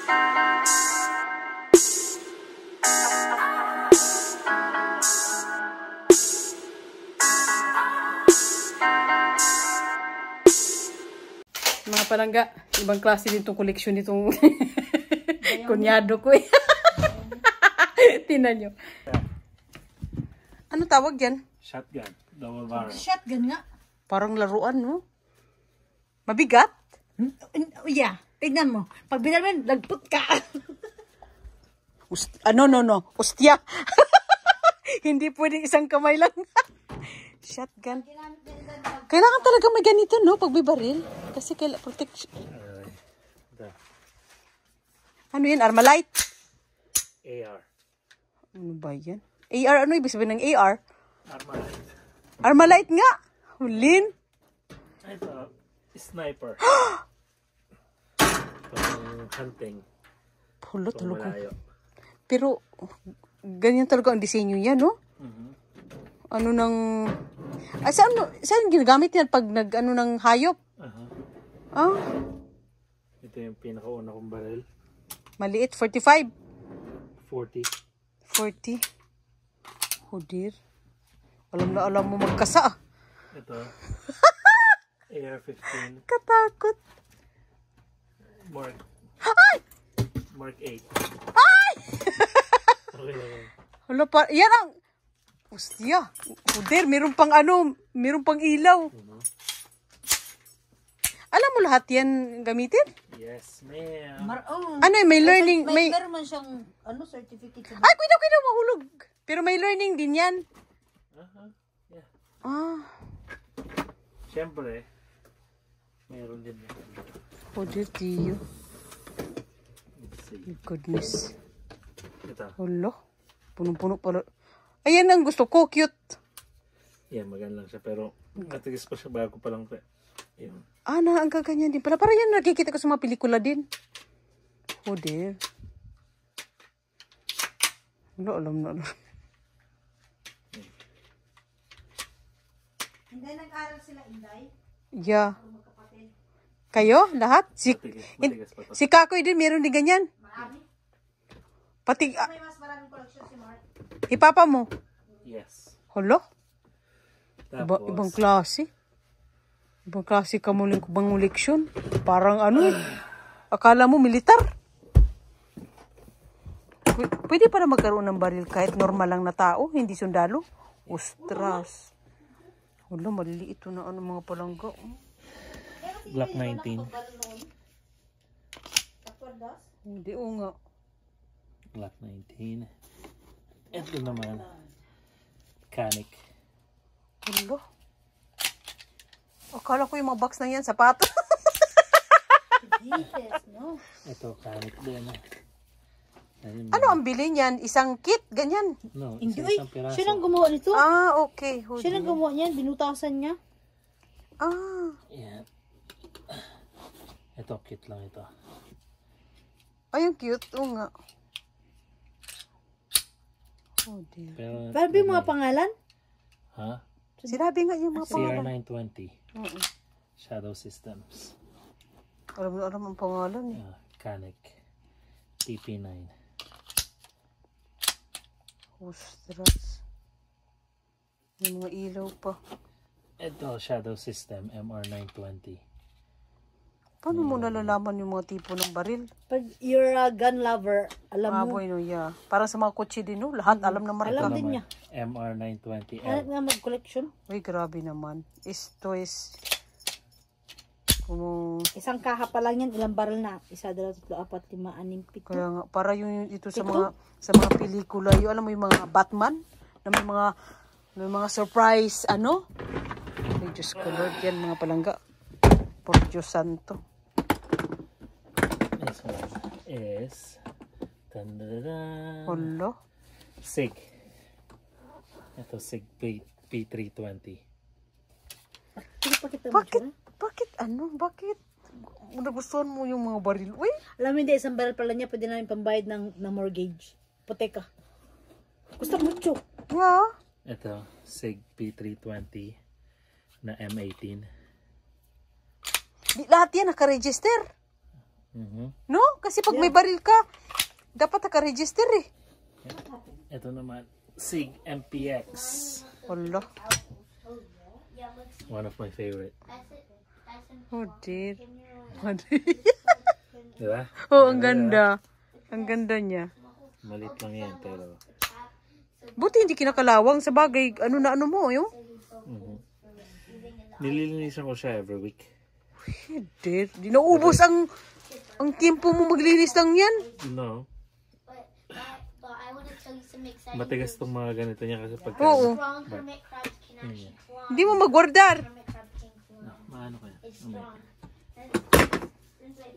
Mga palangga, ibang klase din itong koleksyon nitong kunyado ko eh. Tinan nyo. Ano tawag dyan? Shotgun. Double barrel. Shotgun nga. Parang laruan, no? Mabigat? Yeah. Tignan mo. Pag binalman, lagput ka. No. Ustya. Hindi pwedeng isang kamay lang. Shotgun. Kailangan talaga may ganito, no? Pag bibaril. Kasi kailangan protection. Ano yan? Armalite? AR. Ano ba yan? AR? Ano ibig sabihin ng AR? Armalite. Armalite nga. Hulin. Ito, sniper. Hunting. Pulot, Malayo. Pero, ganyan talaga ang disenyo niya, no? Ano nang... saan ginagamit yan pag nag-ano ng hayop? Ah? Ito yung pinakauna kong baril. Maliit, 45. 40. 40. Oh dear. Alam mo magkasa. Ito. AR-15. Katakot. Mark. Ay! Mark 8. Ay! Okay lang. Hala pa, yan ang... Ustya. Oh dear, meron pang ilaw. Alam mo lahat yan gamitin? Yes, ma'am. Ano may learning, Meron man siyang certificate. Ay, kuya, mahulog. Pero may learning din yan. Yeah. Ah. Siyempre, mayroon din. Oh dear, Tiyo. Let's see. Goodness. Ito. Hala. Punong-puno pala. Ayan ang gusto ko. Cute. Yeah, maganda lang siya. Pero, natigis pa siya bago pa lang. Yun. Ang gaganyan din pala. Parang yan nakikita ko sa mga pelikula din. Oh dear. Wala, alam na. Hindi nag-aral sila, Inday? Yeah. Kayo? Lahat? Matigas pa to. Si Kakoy din, meron din ganyan. Marami? Pati, May mas maraming collection si Mark. ipapa mo. Yes. Hala? Tapos, Ibang klase. Ibang klase ka mo lang bang koleksyon. Parang akala mo militar. Pwede para magkaroon ng baril kahit normal lang na tao, hindi sundalo. Ostras. Hala, maliliit ito na mga palangga. Glock 19. Hindi, nga. Glock 19. Ito naman. Canic. Hala. Akala ko yung mga box na yan, sapato. No? Ito, Canic din. Ano ang bili niyan? Isang kit? Ganyan? No, Hindi, isang piraso. siya nang gumawa nito. Okay. Siya nang gumawa niyan, binutasan niya. Yeah. Ito, kit lang ito. Ay, ang cute. Oo nga. Oh dear. Pero yung mga pangalan? ha? Sinabi nga yung mga pangalan. CR920. Shadow Systems. Alam ang pangalan eh. Canic. TP9. Ostras. May mga ilaw pa. Ito, Shadow System, MR920. Paano mo nalalaman yung mga tipo ng baril? Pag you're a gun lover, alam mo. Boy, no, yeah. Para sa mga kotse din, no? Lahat alam na marka. Alam din niya. MR920L. Alam nga mag-collection. Uy, grabe naman. Ito is... Kung... Isang kaha pa lang yan, ilang barrel na. 1, 2, 3, 4, 5, 6, 7. Kaya nga, para yung ito sa mga pelikula, yung alam mo yung mga Batman, na may mga surprise, Ay, Diyos ko Lord, yan mga palangga. Por Diyos Santo. This one is Hala. SIG. Ito, SIG P320. Bakit? Nagustuhan mo yung mga baril? Uy! Alam mo, hindi, isang barrel pala niya, pwede namin pambayad ng mortgage. Hipoteka. Gusto mucho. Yeah. Ito, SIG P320 na M18. Di lahat yan naka-register. No? Kasi pag may baril ka, dapat naka-register eh. Ito naman, SIG MPX. Wala. One of my favorite. Oh dear. Diba? Oh, ang ganda. Ang ganda niya. Malit lang yan, pero... Buti hindi kinakalawang sa bagay. Ano na ano mo, yung? Nililinisan ko siya every week. Hindi. Di naubos ang tiempo mo maglinis lang yan. No. Matigas tong mga ganito niya kasi pagka... Oo. Hindi mo magwardar. Maano kaya?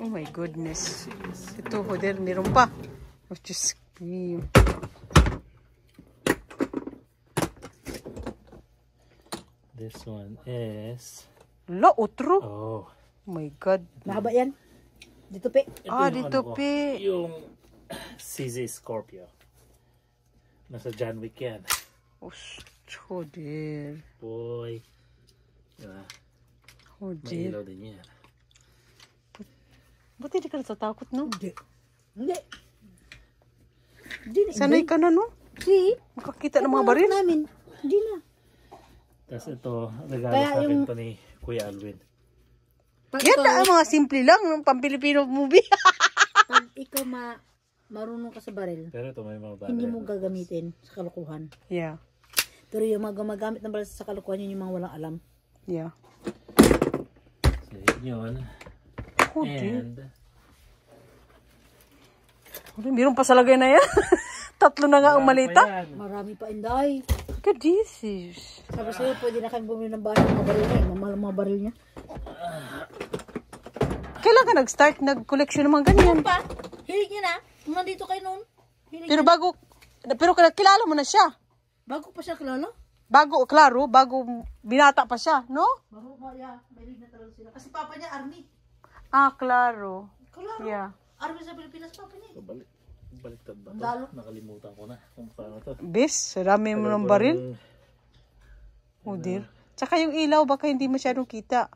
Oh my goodness. Ito, hoder, meron pa. Oh, Diyos ko. This one is... Lo, otro. Oh. Oh my God. Mahaba yan. Dito, pe. Ito yung Dito, ko, pe. Yung CZ Scorpio. Nasa John Wick yan. Oh, hoder. Boy. Diba? Hoder. Mailaw din yan. Buti di ka natatakot, no? Hindi. Hindi. Sanay ka na, no? Si. Makakita ng mga baril. Namin. Hindi na. Tapos ito, regalo Kaya sa akin yung- to ni Kuya Alwin. Pag Yan ikaw, na, mga simple lang. Ng pang-Pilipino movie. pag ikaw marunong ka sa baril, Pero ito may mga bagay. hindi mo gagamitin sa kalukuhan. Yeah. Pero yung mga gumagamit ng baril sa kalukuhan, yun yung mga walang alam. Yeah. So, yun. Oh, dear. And, Meron pa sa lagay na yan. Tatlo na nga ang malita. Ayan. Marami pa, Inday. Look at this. Is... Sabi sa'yo, pwede na kayong bumili ng bahay ng mga baril niya. Mamahal ang mga baril niya. Kailan ka nag-start nag-collection ng mga ganyan? Pa, hilig niya na. Nung nandito kayo noon. Pero kilala mo na siya. Bago pa siya kilala. Bago binata pa siya, no? Bago pa siya, hilig na talaga sila. Kasi papa niya, army. Ah, klaro. Klaro. Yeah. Army sa Pilipinas, papa niya. Baliktad ba ito? Lalo. Nakalimutan ko na kung paano to. Bes, sarami mo ng baril. Oh dear. Tsaka yung ilaw, baka hindi masyadong kita.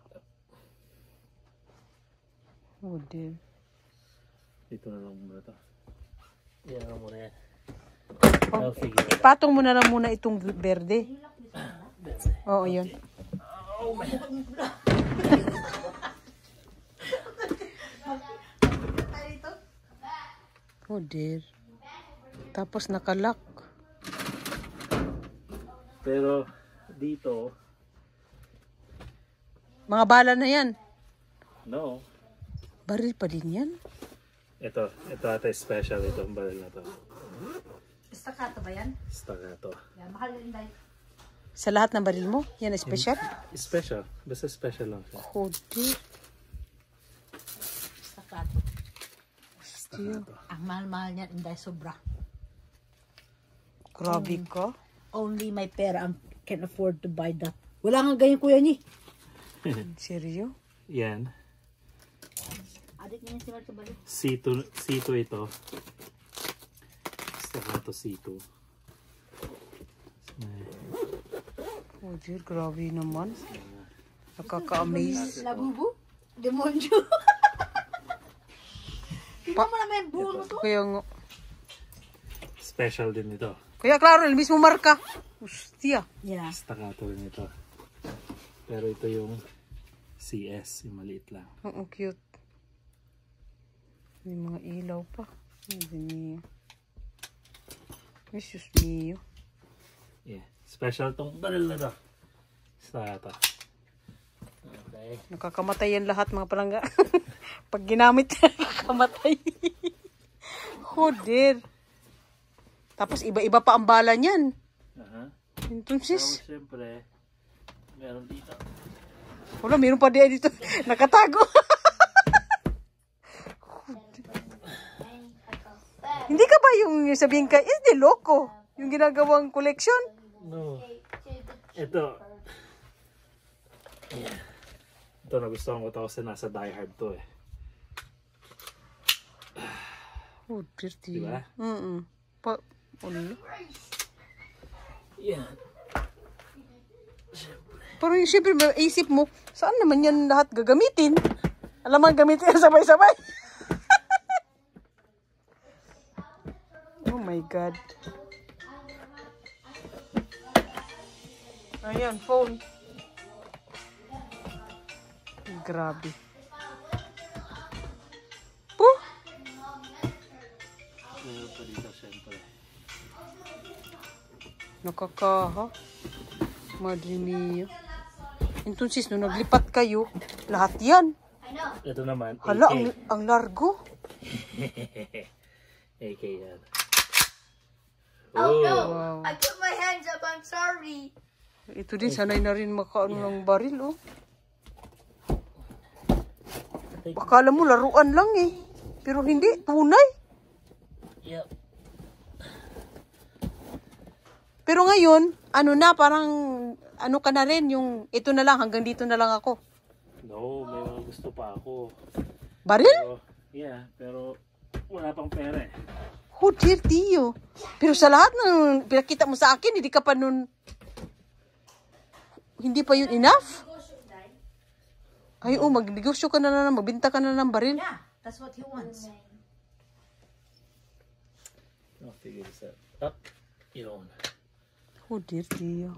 Oh dear. Dito na lang muna to. Yan lang muna yan. Oh, I'll figure it out. ipatong mo na lang muna itong berde. Oo, yun. Oh dear. Tapos nakalock. Pero dito, Mga bala na yan. no. Baril pa din yan. Ito ata special itong baril na to. Staccato ba yan? Staccato. Yan, mahal yun, Inday. Sa lahat ng baril mo, yan ay special. Special. Basta special lang siya. Oh dear. Staccato. Still. Ang mahal-mahal niyan, Inday, sobra. Grabe ka. Only my pera can afford to buy that. Wala nga ganyan, kuya niya. Seryo? Yan. Adik niya si Marta Bali. C2 ito. Staccato C2. Oh dear, grabe naman. Nakaka-amaze. Labubu? Demonyo. Tingnan mo naman yung buo mo to. Kaya nga. Special din ito. Kaya klaro, el mismo marka. Hostia. Yeah. Staccato rin ito. Pero ito yung CS, yung maliit lang. Oo, cute. May mga ilaw pa. Hindi. Jesus mio. Yeah. Special tong baril na to. Staccato. Okay. Nakakamatay yan lahat mga palangga. Pag ginamit, nakakamatay. Oh dear. Tapos iba-iba pa ang bala niyan. Aha. Entonces, So, siyempre, meron dito. wala, meron pa din dito. Nakatago. Hindi ka ba yung sabihin ka, is de loco? Yung ginagawang collection? No. Ito. Yeah. Ito nagustuhan ko ito kasi nasa Die Hard to eh. Oh, dirty. Diba? Ano? Yeah. Pero yung siyempre, maisip mo, saan naman yan lahat gagamitin? Alam mo, gamitin yan sabay-sabay. Oh my God. Ayan, phone. Grabe. Puh! Meron pa dito, syempre. Nakakaha. Madre mia. Entonces, nung naglipat kayo, lahat yan. Ito naman, Hala, AK. ang largo. AK yan. Oh no! Wow. I put my hands up. I'm sorry. Ito din, sanay na rin makaano ng baril, oh. Akala mo, laruan lang eh. Pero hindi, tunay. Yep. Pero ngayon, ano na, parang, ano ka na rin, yung, ito na lang, hanggang dito na lang ako. No, may mga gusto pa ako. Baril? Pero, yeah, pero wala pang pera eh. Oh, dear Tio. Pero sa lahat ng pinakita mo sa akin, hindi ka pa nun, hindi pa yun enough? Ay, oh, magnegosyo ka na lang, magbinta ka na ng baril. Yeah, that's what he wants. I'll figure this out. Up, yun. Oh, dear Tio.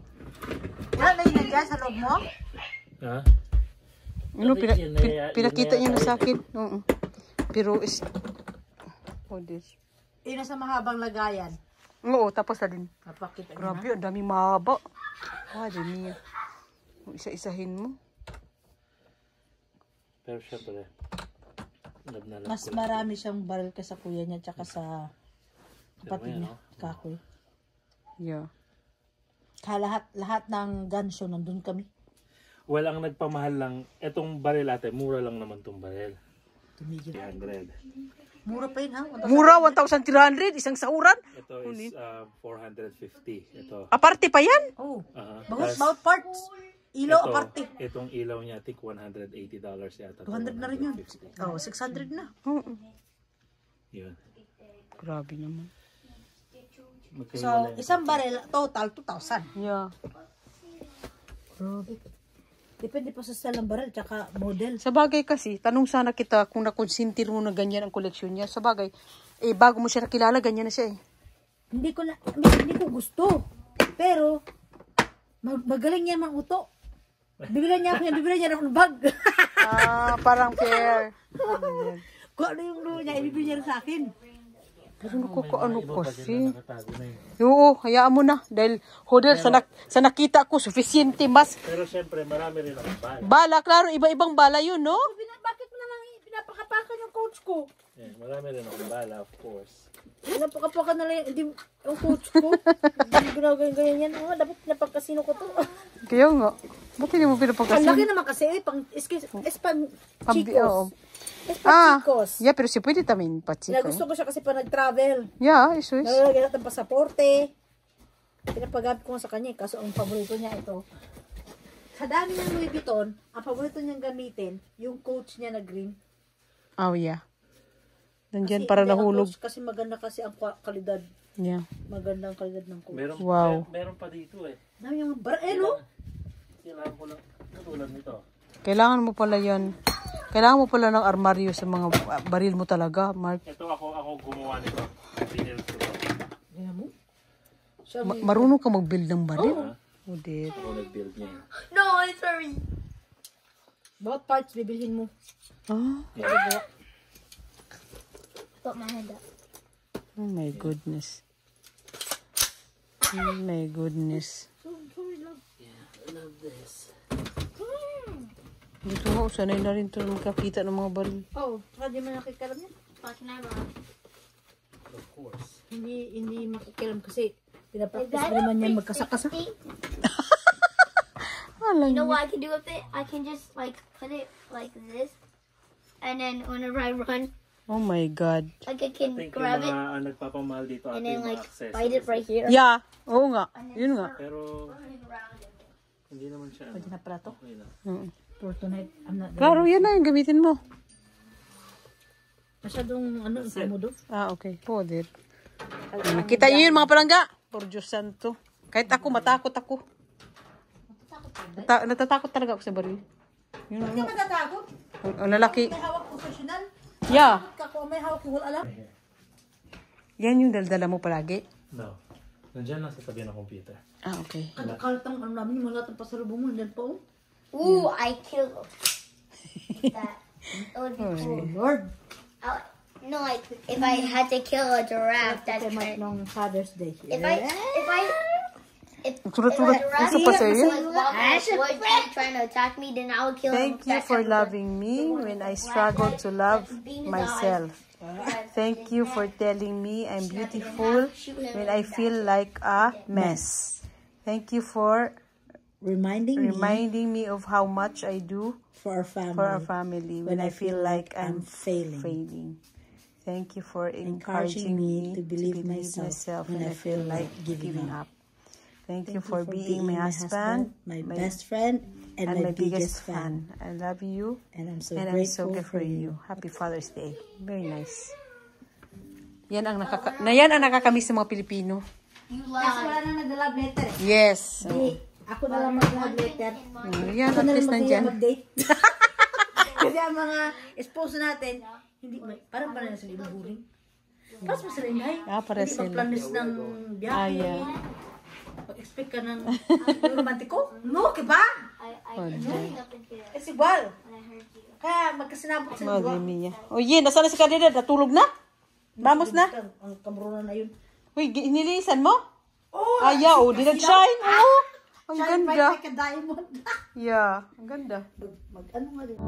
Wala na yun dyan sa loob mo? Ha? Ano, Yun na yan, pinakita yun niya na na yan. sa akin. Oo. Pero, oh, dear. Yun na sa mahabang lagayan. Oo, tapos na din. Napakita niyo na. Grabe, ang dami mahaba. Ah, dami. Isa-isahin mo. Pero syempre, nabnalap Mas ko lang. marami siyang baril ka sa kuya niya tsaka sa kapatid Pero niya, kakoy. Yeah. Lahat ng gun show nandun kami. Well, ang nagpamahal lang, etong baril ate, mura lang naman tong baril. Tumigil. 300. Mura pa yun ha? Mura, 1,300, isang sahuran. Ito is 450. Ito. Aparte pa yan? Oh, Tas, bawat parts. Ilaw ito, aparte. Itong ilaw niya, I think $180 yata. 200 na rin yun. 150. Oh, 600 na. Oo. Yun. Grabe naman. So, isang baril, total 2,000. Yeah. Depende pa sa style ng baril, tsaka model. Sa bagay kasi, tanong sana kita kung nakonsintir mo na ganyan ang koleksyon niya. Sa bagay, eh bago mo siya nakilala, ganyan na siya eh. Hindi ko gusto. Pero, magaling niya manguto. Bibilan niya ako ng bag. Ah, parang fair. Kung ano yung luho niya, ibibigyan niya sa akin. Pero ano kasi. Nakatago na yun. Oo, hayaan mo na. Dahil, hodel, sa nakita ko, sufficiente mas. Pero syempre, marami rin akong bala. Bala, klaro, iba-ibang bala yun, no? Bakit mo naman pinapakapakan yung coach ko? Yeah, marami rin akong bala, of course. Pinapakapakan na lang yung coach ko. Hindi ginagawa yan. Oh, dapat pinapakasino ko to. Kaya nga. Ba't hindi mo Ang pinapagkasin? laki naman kasi, pang chicos. Ah, Chicos. yeah, pero si pwede tamin pa, chika. Gusto ko siya kasi pa nag-travel. Yeah, iso. Nalalagay natin pasaporte. Pinapagamit ko sa kanya. Kaso ang paborito niya ito. Sa dami ng Louis Vuitton, ang paborito niyang gamitin, yung coach niya na green. Oh, yeah. Nandyan Kasi para hindi ang nahulog. coach, kasi maganda kasi ang kalidad. Yeah. Maganda ang kalidad ng coach. Wow. Meron pa dito eh. Dami yung no? Kailangan ko lang, katulad nito. Kailangan mo pala yan. Kailangan mo pala ng armaryo sa mga baril mo talaga, Mark. Ito ako gumawa nito. Binil ko to. Ayan mo. Siya, Marunong ka mag-build ng baril? Oh, dear. Ako nag-build niya. No, I'm sorry. bawat parts bibilhin mo. Ah, Put my hand up. oh my goodness. Oh my goodness. Yeah, I love this. Dito nga, sanay na rin ito makakita ng mga baril. Oh, saka di mo nakikalam niya. Fucking Mom. Of course. Hindi makikilam kasi pinapractice mo naman yan magkasakasa. You Alam know what I can do with it? I can just like put it like this, and then whenever I run, Oh my God. like I can Think grab yung it mga nagpapamahal dito and ate then yung like access. bite it right here. Yeah. Oo nga. Yun nga. Pero hindi naman siya. Pwede na pala to. Okay na. Mm. For tonight, I'm not Klaro, yan na yung gamitin mo. masyadong inkomodo. Ah, okay. Pwede. Nakita niyo yun mga palangga? Por Diyos santo. Kahit ako, matakot ako. Natatakot talaga ako sa baril. Yun Hindi ano. natatakot. Ang lalaki. May hawak professional. Yeah. Kako may hawak yung alam. Yan yung daldala mo palagi? No. Nandiyan lang sa tabi ng computer. Ah, okay. Kalatang ano namin yung mga pasalubong mo. Nandiyan pa oh. Ooh, I killed that. That would be cool. Lord. No, like if I had to kill a giraffe, that's Kaya kind nung Father's Day. if Sulat-sulat. a Ito pa giraffe sa'yo? was walking in the woods and trying to attack me, then I would kill him. Thank you for loving me when I struggle to love myself. Thank you for telling me I'm beautiful when I feel like a mess. Thank you for Reminding reminding me of how much I do for our family when I feel like I'm failing. failing. Thank you for encouraging me to believe myself when I feel like giving up. Thank you for being my husband, my best friend, and my biggest fan. I love you And I'm so and I'm so grateful grateful for for you. you. Happy Father's Day. Very nice. Yan ang nakakamiss sa mga Pilipino. You Kasi lied. wala nang nag-love letter eh. Yes. Ako na lang mag-love letter. Yan, Ako at na lang least nandyan. mag-date. Kasi ang mga esposo natin, hindi, parang na sila inuhuling. Parang pa sila inay. Ah, para Hindi sila. magplanis ng biyahe. Ah, yeah. Pag-expect ka ng yung romantiko. No, kiba? I nothing up in here It's igual. when I heard you. Kaya magkasinabot sa Madre mia. Oye, nasaan na si Kadida? Natulog na? Vamos na? Ang kamurunan na yun. Uy, nilisan mo? Oh! Ayaw, di nag-shine. Oh, ang Shine bright ganda. like a diamond. Yeah, ang ganda. Mag-ano nga din.